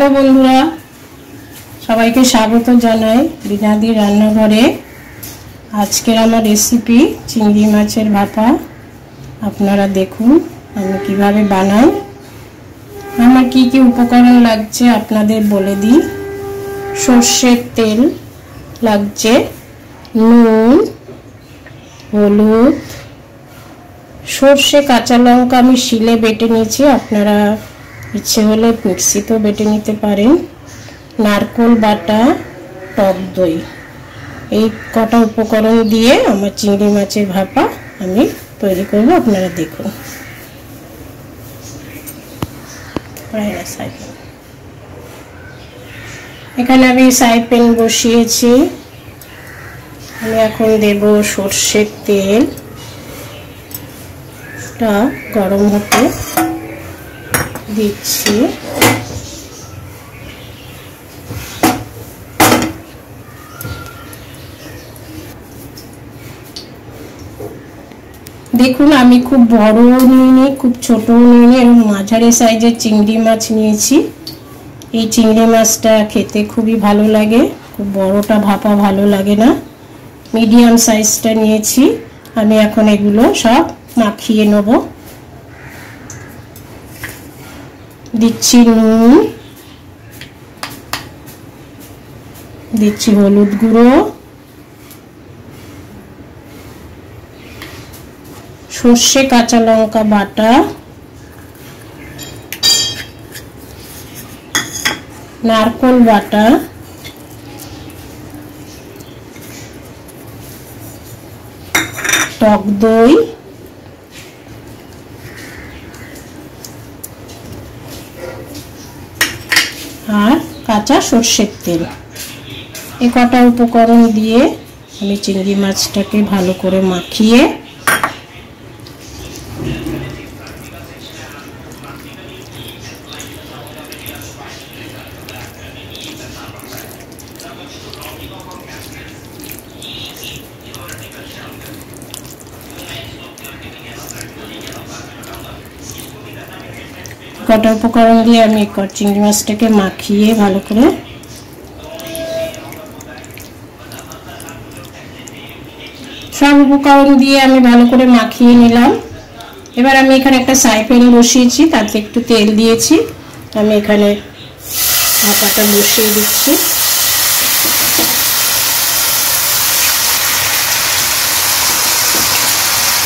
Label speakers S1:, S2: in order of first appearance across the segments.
S1: Hello बंधुरा सबाइके स्वागत जानाई बिनादी रान्नाघरे। आजकेर आमार रेसिपि चिंगड़ी माछेर भापा। आपनारा देखुन आमि किभाबे बानाई। आमार की की उपकरण लागছে आपनादेर बोले दी। सर्षेर तेल लागছে, নুন, हलुद, सर्षे काँचा लंका आमि शिले बेटे निয়েছি। आपनारा इच्छे होले मिक्सितेও बेटे निते पारेन। नारकेल बाटा, टक दई, এই কটা উপকরণ দিয়ে আমার চিংড়ি মাছের ভাপা আমি তৈরি করব। আপনারা দেখুন। এখানে আমি ফ্রাই প্যান বসিয়েছি। আমি এখন দেব সরষের তেল। টা গরম হতে দিচ্ছি। देखुन आमी खूब बड़ो निइনি खूब छोटो निइনি एरকম মাঝারি সাইজের চিংড়ি মাছ নিয়েছি। এই চিংড়ি মাছটা খেতে খুবই ভালো লাগে, খুব বড়টা ভাপা ভালো লাগে না। মিডিয়াম সাইজটা নিয়েছি। আমি এখন এগুলো সব মাখিয়ে নেব। দিচ্ছি নুন, দিচ্ছি হলুদ গুঁড়ো, সর্ষে কাঁচা লঙ্কা বাটা, নারকেল বাটা, টক দই, আর কাঁচা সর্ষের তেল। এই কটা উপকরণ দিয়ে আমি চিংড়ি মাছটাকে ভালো করে মাখিয়ে কটা উপকরণ দিয়ে আমি চিংড়ি মাছটাকে মাখিয়ে ভালো করে সব উপকরণ দিয়ে আমি ভালো করে মাখিয়ে নিলাম। এবার আমি এখানে একটা ফ্রাই প্যান বসিয়েছি, তাতে একটু তেল দিয়েছি। আমি এখানে ভাপাটা বসিয়ে দিচ্ছি।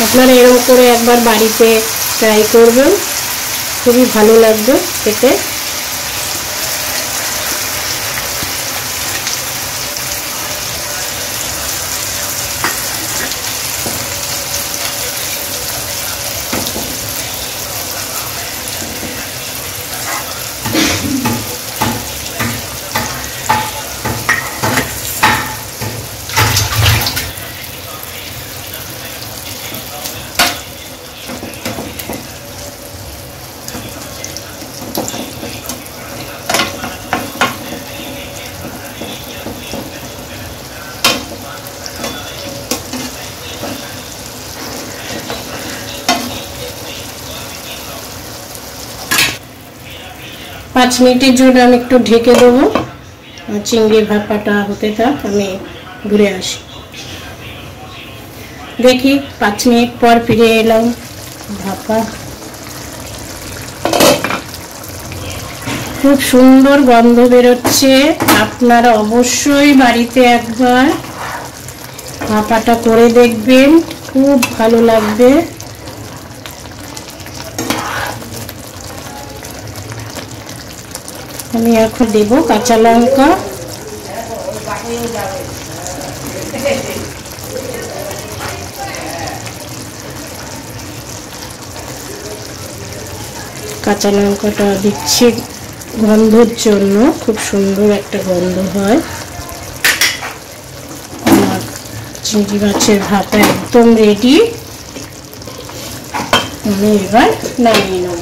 S1: আপনারা এরকম করে একবার বাড়িতে ট্রাই করবেন, খুবই ভালো লাগবে খেতে। पाँच मिनटर जो एक ढेके देव। चिंगड़ी भापाटा होते थाक, आमी घुरे आसि। देखी 5 मिनट पर फिरे एलाम। भापा खूब सुंदर गंध बेरोच्छे। आपनारा अवश्यई बाड़ीते एकबार भापाटा करे देखबेन, खूब भालो लागबे। আমি এখন দেব কাঁচা লঙ্কা, কাঁচা লঙ্কাটা দিচ্ছি গন্ধের জন্য, খুব সুন্দর একটা গন্ধ হয়। আমার চিংড়ি মাছের ভাপা একদম রেডি। আমি এবার নামিয়ে নেব।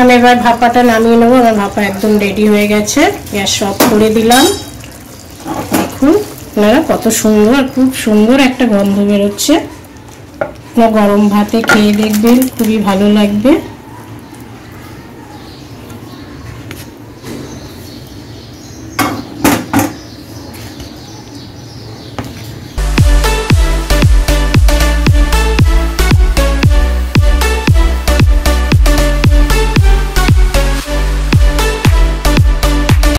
S1: আমি এবার ভাপাটা নামিয়ে নেব। আমার ভাপা একদম রেডি হয়ে গেছে। গ্যাস অফ করে দিলাম। দেখুন আপনারা কত সুন্দর, খুব সুন্দর একটা গন্ধ বেরোচ্ছে। শুকনো গরম ভাতে খেয়ে দেখবেন, খুবই ভালো লাগবে।